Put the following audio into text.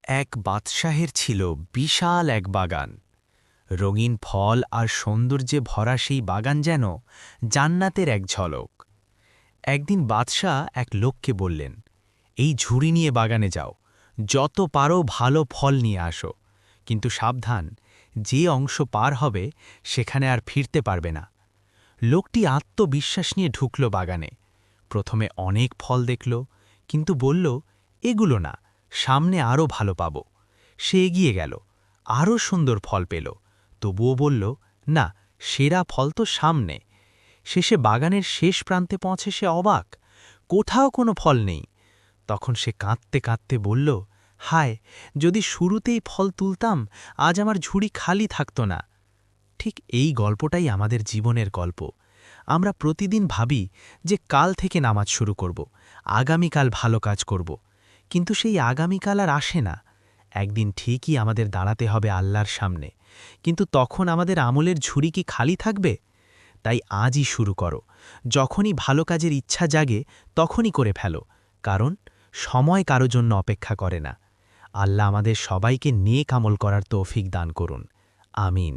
এক বাদশাহের ছিল বিশাল এক বাগান। রঙিন ফল আর সৌন্দর্যে ভরা সেই বাগান যেন জান্নাতের এক ঝলক। একদিন বাদশাহ এক লোককে বললেন, এই ঝুড়ি নিয়ে বাগানে যাও, যত পারো ভালো ফল নিয়ে আসো, কিন্তু সাবধান, যে অংশ পার হবে সেখানে আর ফিরতে পারবে না। লোকটি আত্মবিশ্বাস নিয়ে ঢুকল বাগানে। প্রথমে অনেক ফল দেখল, কিন্তু বলল, এগুলো না, সামনে আরও ভালো পাব। সে এগিয়ে গেল, আরও সুন্দর ফল পেল, তবুও বলল, না, সেরা ফল তো সামনে। শেষে বাগানের শেষ প্রান্তে পৌঁছে সে অবাক, কোথাও কোনো ফল নেই। তখন সে কাঁদতে কাঁদতে বলল, হায়, যদি শুরুতেই ফল তুলতাম, আজ আমার ঝুড়ি খালি থাকত না। ঠিক এই গল্পটাই আমাদের জীবনের গল্প। আমরা প্রতিদিন ভাবি যে কাল থেকে নামাজ শুরু করব, আগামীকাল ভালো কাজ করব, কিন্তু সেই আগামীকাল আর আসে না। একদিন ঠিকই আমাদের দাঁড়াতে হবে আল্লাহর সামনে, কিন্তু তখন আমাদের আমলের ঝুড়ি কি খালি থাকবে? তাই আজই শুরু করো। যখনই ভালো কাজের ইচ্ছা জাগে তখনই করে ফেলো, কারণ সময় কারো জন্য অপেক্ষা করে না। আল্লাহ আমাদের সবাইকে নেক আমল করার তৌফিক দান করুন। আমিন।